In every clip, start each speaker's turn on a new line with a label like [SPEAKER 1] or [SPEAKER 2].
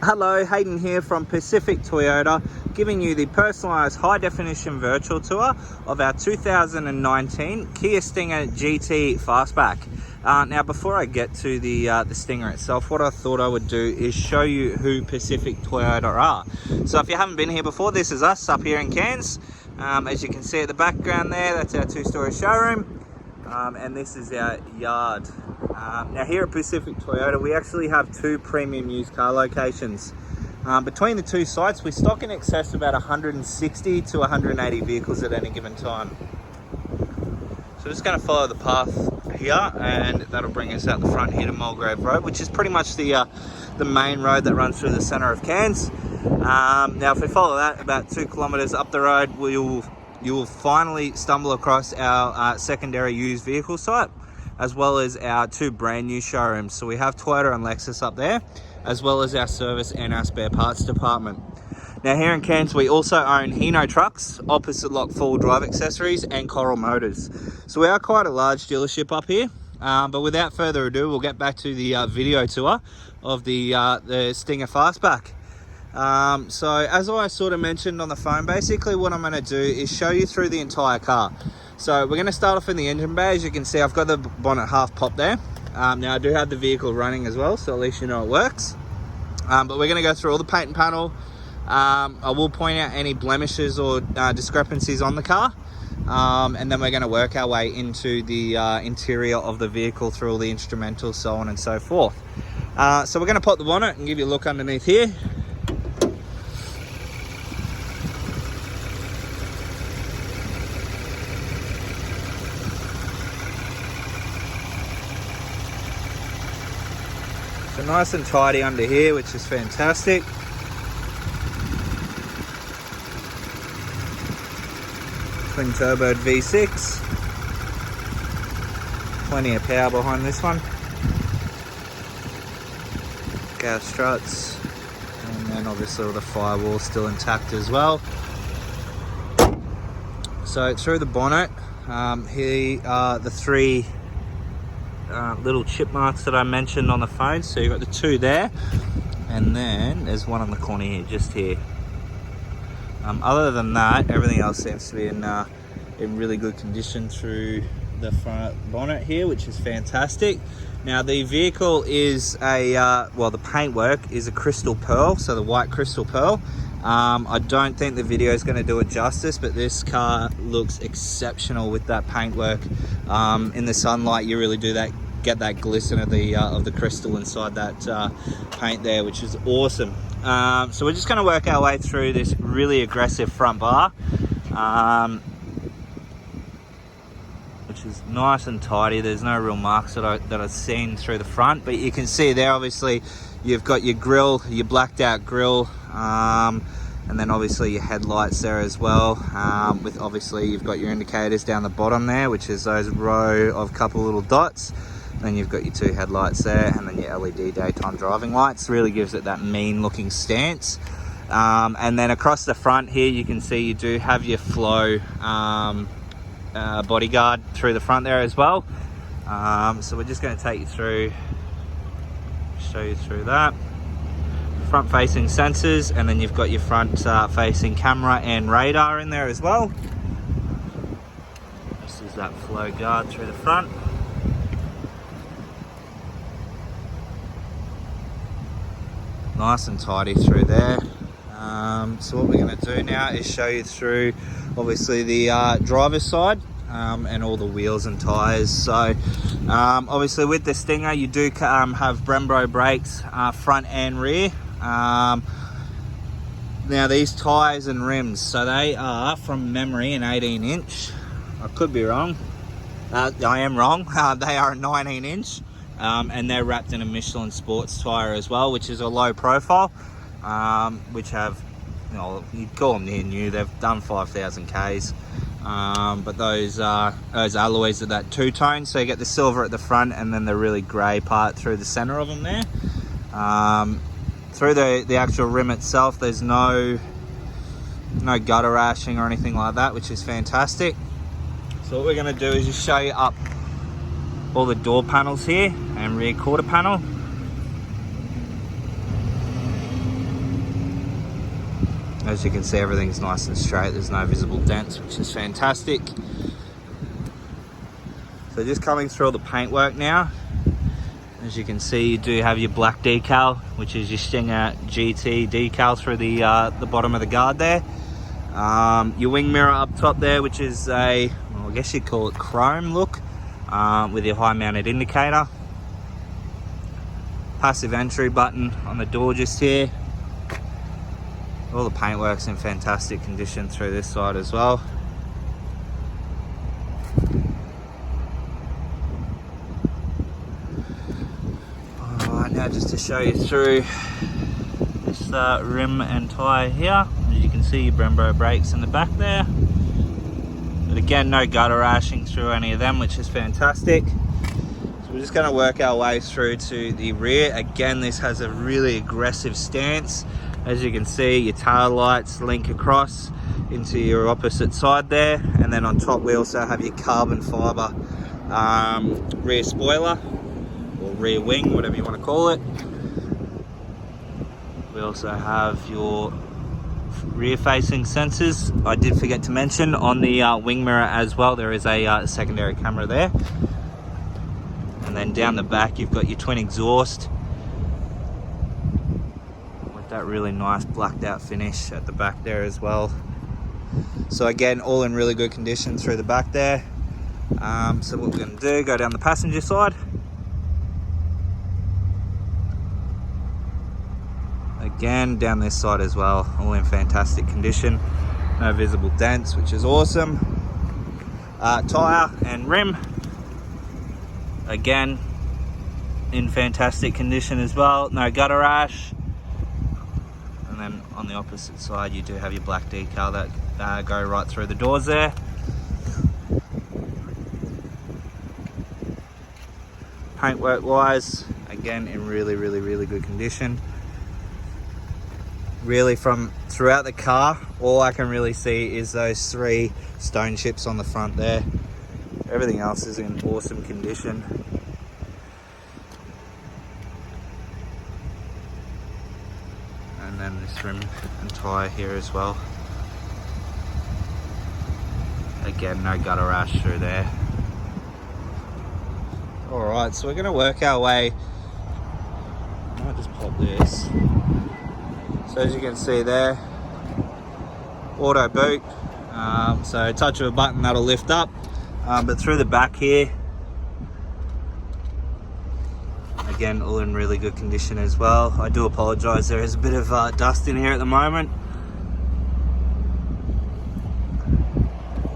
[SPEAKER 1] Hello, Hayden here from Pacific Toyota, giving you the personalised high-definition virtual tour of our 2019 Kia Stinger GT Fastback. Now, before I get to the Stinger itself, what I thought I would do is show you who Pacific Toyota are. So if you haven't been here before, this is us up here in Cairns. As you can see at the background there, that's our two-story showroom. And this is our yard. Now here at Pacific Toyota, we actually have two premium used car locations. Between the two sites, we stock in excess of about 160 to 180 vehicles at any given time. So just going to follow the path here, and that'll bring us out the front here to Mulgrave Road, which is pretty much the main road that runs through the centre of Cairns. Now if we follow that about 2 kilometres up the road, you will finally stumble across our secondary used vehicle site, as well as our two brand new showrooms. So we have Toyota and Lexus up there, as well as our service and our spare parts department. Now here in Cairns, we also own Hino Trucks, Opposite Lock Full Drive Accessories, and Coral Motors. So we are quite a large dealership up here. But without further ado, we'll get back to the video tour of the Stinger Fastback. So as I sort of mentioned on the phone, basically what I'm going to do is show you through the entire car. So we're going to start off in the engine bay. As you can see, I've got the bonnet half popped there. Now I do have the vehicle running as well, so at least you know it works. But we're going to go through all the paint and panel. I will point out any blemishes or discrepancies on the car. And then we're going to work our way into the interior of the vehicle through all the instrumentals, so on and so forth. So we're going to pop the bonnet and give you a look underneath here. So nice and tidy under here, which is fantastic. Twin turbo V6. Plenty of power behind this one. Gas struts. And then obviously all the firewall still intact as well. So through the bonnet, here are the three little chip marks that I mentioned on the phone. So you've got the two there, and then there's one on the corner here, just here. Other than that, everything else seems to be in really good condition through the front bonnet here, which is fantastic. Now the vehicle is the paintwork is a crystal pearl, so the white crystal pearl. I don't think the video is going to do it justice, but this car looks exceptional with that paintwork. In the sunlight, you really do get that glisten of the crystal inside that paint there, which is awesome. So we're just going to work our way through this really aggressive front bar, which is nice and tidy. There's no real marks that I've seen through the front, but you can see there obviously you've got your grille, your blacked out grille, and then obviously your headlights there as well, with obviously you've got your indicators down the bottom there, which is those row of couple little dots. Then you've got your two headlights there, and then your LED daytime driving lights. Really gives it that mean looking stance. And then across the front here, you can see you do have your Flow bodyguard through the front there as well. So we're just going to take you through, show you through that. Front facing sensors, and then you've got your front facing camera and radar in there as well. This is that Flow guard through the front. Nice and tidy through there. So what we're going to do now is show you through obviously the driver's side, and all the wheels and tyres. So obviously with the Stinger you do have Brembo brakes, front and rear. Now these tyres and rims, so they are from memory an 18-inch. I could be wrong. I am wrong. They are a 19-inch. And they're wrapped in a Michelin sports tyre as well, which is a low profile, which have, you'd call them near new. They've done 5,000 Ks, but those alloys are that two-tone, so you get the silver at the front and then the really grey part through the centre of them there. Through the actual rim itself, there's no gutter rashing or anything like that, which is fantastic. So what we're going to do is just show you up all the door panels here and rear quarter panel. As you can see, everything's nice and straight. There's no visible dents, which is fantastic. So just coming through all the paintwork now. As you can see, you do have your black decal, which is your Stinger GT decal through the bottom of the guard there. Your wing mirror up top there, which is a, well, I guess you'd call it chrome look, with your high mounted indicator. Passive entry button on the door just here. All the paintwork's in fantastic condition through this side as well. Alright, now just to show you through this rim and tyre here. As you can see, your Brembo brakes in the back there. But again, no gutter rashing through any of them, which is fantastic. So we're just going to work our way through to the rear. Again, this has a really aggressive stance. As you can see, your tail lights link across into your opposite side there. And then on top, we also have your carbon fibre rear spoiler, or rear wing, whatever you want to call it. We also have your rear facing sensors. I did forget to mention on the wing mirror as well, there is a secondary camera there. And then down the back, you've got your twin exhaust with that really nice blacked out finish at the back there as well. So again, all in really good condition through the back there. So what we're going to do, go down the passenger side. Again, down this side as well, all in fantastic condition. No visible dents, which is awesome. Tyre and rim, again, in fantastic condition as well. No gutter rash. And then on the opposite side, you do have your black decal that go right through the doors there. Paintwork wise, again, in really good condition. Really, from throughout the car, all I can really see is those 3 stone chips on the front there. Everything else is in awesome condition. And then this rim and tyre here as well. Again, no gutter rash through there. Alright, so we're going to work our way. I might just pop this. So as you can see there, auto boot. So a touch of a button, that'll lift up. But through the back here, again, all in really good condition as well. I do apologise, there is a bit of dust in here at the moment.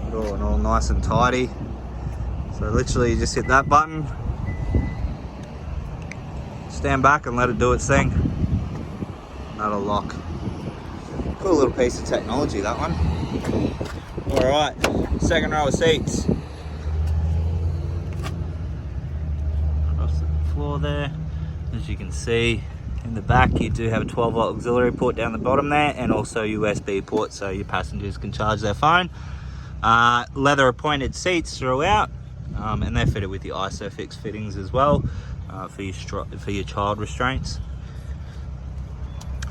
[SPEAKER 1] But all in all, nice and tidy. So literally you just hit that button, stand back and let it do its thing. That'll lock. Cool little piece of technology, that one. Alright, second row of seats. Across the floor there. As you can see, in the back you do have a 12-volt auxiliary port down the bottom there, and also USB port so your passengers can charge their phone. Leather appointed seats throughout, and they're fitted with the ISOFIX fittings as well, for your child restraints.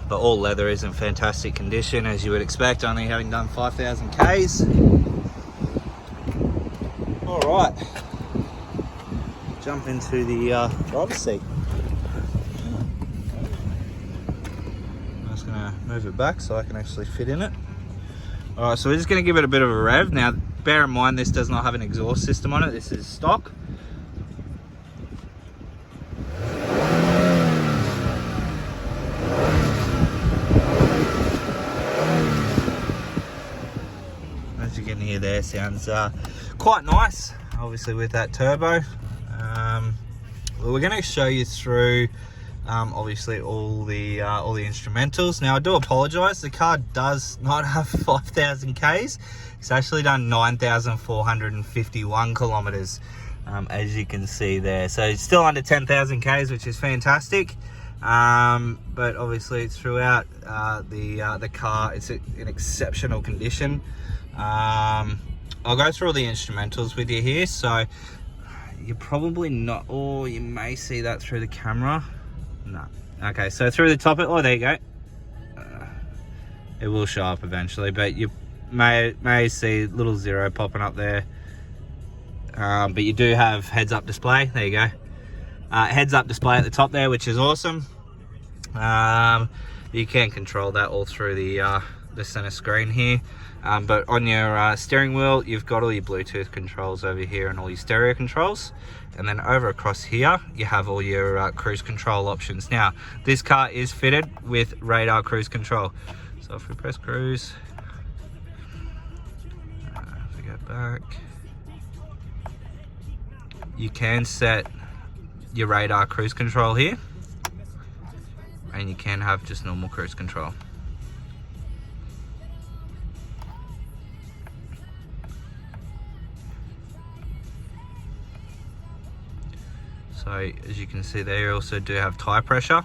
[SPEAKER 1] But all leather is in fantastic condition, as you would expect, only having done 5,000 Ks. Alright, jump into the driver's seat. I'm just going to move it back so I can actually fit in it. Alright, so we're just going to give it a bit of a rev. Now, bear in mind, this does not have an exhaust system on it. This is stock. As you can hear there, sounds quite nice, obviously with that turbo. Well, we're going to show you through obviously all the instrumentals. Now I do apologize, the car does not have 5,000 Ks. It's actually done 9,451 kilometers, as you can see there. So it's still under 10,000 Ks, which is fantastic. But obviously throughout the car, it's in exceptional condition. I'll go through all the instrumentals with you here. So you're probably not, or you may see that through the camera. No. Okay, so through the top, oh, there you go. It will show up eventually, but you may see little 0 popping up there. But you do have heads up display. There you go. Heads up display at the top there, which is awesome. You can control that all through the center screen here. But on your steering wheel, you've got all your Bluetooth controls over here and all your stereo controls. And then over across here, you have all your cruise control options. Now, this car is fitted with radar cruise control. So if we press cruise, if we go back, you can set your radar cruise control here, and you can have just normal cruise control. So as you can see there, you also do have tire pressure,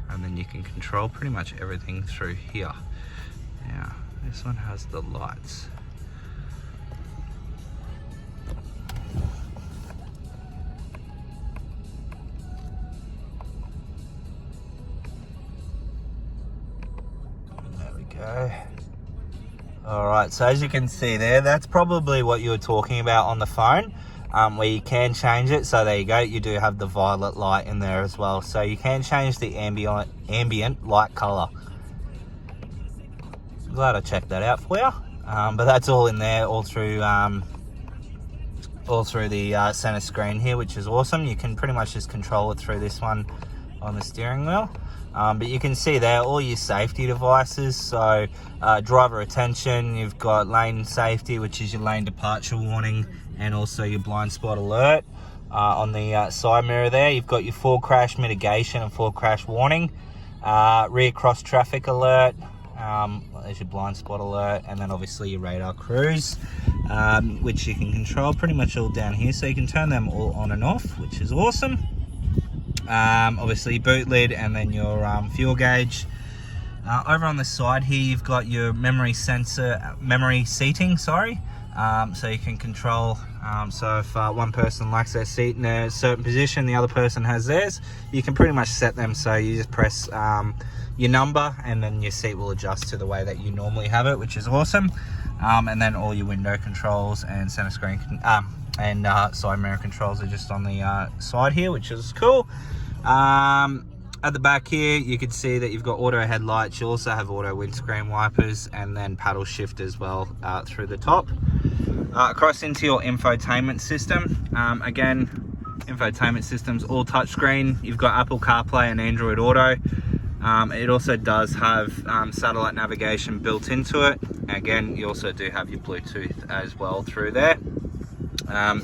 [SPEAKER 1] and then you can control pretty much everything through here. Now this one has the lights. There we go. All right, so as you can see there, that's probably what you were talking about on the phone. Where you can change it. So there you go, you do have the violet light in there as well, so you can change the ambient light color. Glad I checked that out for you. But that's all in there, all through the center screen here, which is awesome. You can pretty much just control it through this one on the steering wheel. But you can see there all your safety devices. So driver attention, you've got lane safety, which is your lane departure warning, and also your blind spot alert. On the side mirror there, you've got your forward crash mitigation and forward crash warning, rear cross traffic alert, there's your blind spot alert, and then obviously your radar cruise, which you can control pretty much all down here. So you can turn them all on and off, which is awesome. Obviously boot lid, and then your fuel gauge. Over on the side here, you've got your memory seating, sorry. So you can control, so if one person likes their seat in a certain position, the other person has theirs, you can pretty much set them. So you just press your number, and then your seat will adjust to the way that you normally have it, which is awesome. And then all your window controls and center screen and side mirror controls are just on the side here, which is cool. At the back here, you can see that you've got auto headlights. You also have auto windscreen wipers, and then paddle shift as well through the top. Across into your infotainment system. Again, infotainment system's all touchscreen. You've got Apple CarPlay and Android Auto. It also does have satellite navigation built into it. Again, you also do have your Bluetooth as well through there.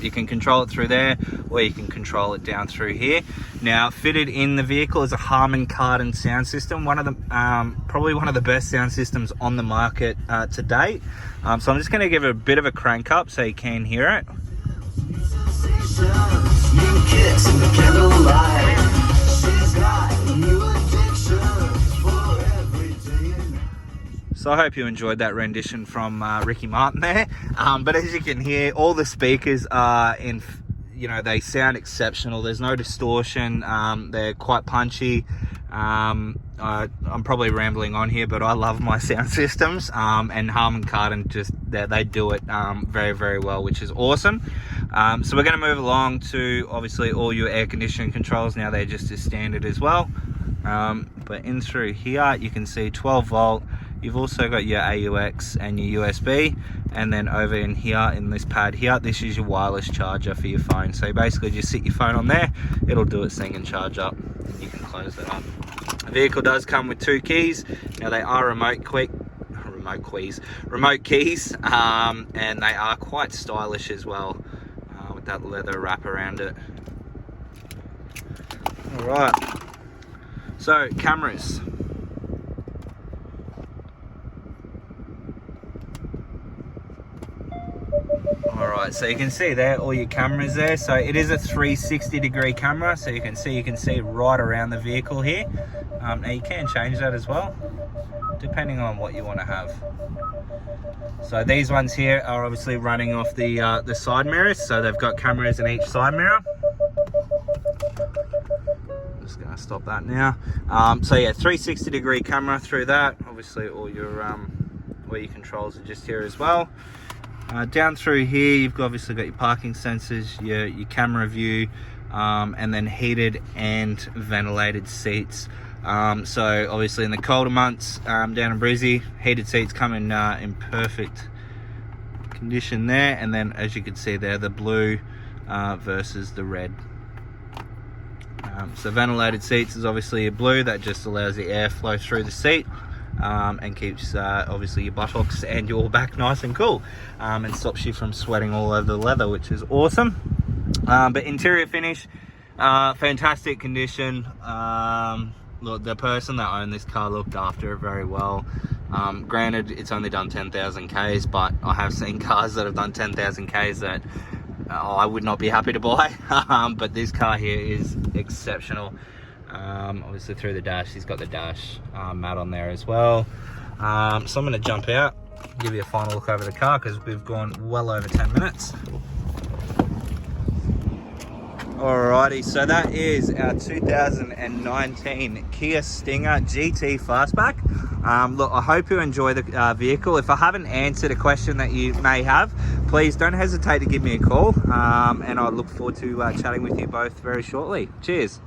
[SPEAKER 1] You can control it through there, or you can control it down through here. Now, fitted in the vehicle is a Harman Kardon sound system, one of the probably one of the best sound systems on the market to date. So I'm just going to give it a bit of a crank up so you can hear it. So I hope you enjoyed that rendition from Ricky Martin there. But as you can hear, all the speakers are in, they sound exceptional. There's no distortion. They're quite punchy. I'm probably rambling on here, but I love my sound systems. And Harman Kardon they do it very, very well, which is awesome. So we're going to move along to obviously all your air conditioning controls. Now they're just as standard as well. But in through here, you can see 12 volt. You've also got your AUX and your USB, and then over in here, in this pad here, this is your wireless charger for your phone. So you basically just sit your phone on there, it'll do its thing and charge up, and you can close it up. The vehicle does come with 2 keys. Now they are remote keys, and they are quite stylish as well, with that leather wrap around it. All right, so cameras. Alright, so you can see there all your cameras there. So it is a 360 degree camera, so you can see right around the vehicle here. Now you can change that as well, depending on what you want to have. So these ones here are obviously running off the side mirrors, so they've got cameras in each side mirror. just going to stop that now. So yeah, 360 degree camera through that. Obviously all your controls are just here as well. Down through here, you've obviously got your parking sensors, your camera view, and then heated and ventilated seats. So obviously in the colder months, down in Brizzy, heated seats come in perfect condition there. And then as you can see there, the blue versus the red. So ventilated seats is obviously a blue, that just allows the airflow through the seat. And keeps obviously your buttocks and your back nice and cool, and stops you from sweating all over the leather, which is awesome. But interior finish, fantastic condition. Look, the person that owned this car looked after it very well. Granted, it's only done 10,000 Ks, but I have seen cars that have done 10,000 Ks that I would not be happy to buy. But this car here is exceptional. Obviously through the dash, he's got the dash mat on there as well. So I'm going to jump out, give you a final look over the car because we've gone well over 10 minutes. Alrighty, so that is our 2019 Kia Stinger GT Fastback. Look, I hope you enjoy the vehicle. If I haven't answered a question that you may have, please don't hesitate to give me a call, and I look forward to chatting with you both very shortly. Cheers.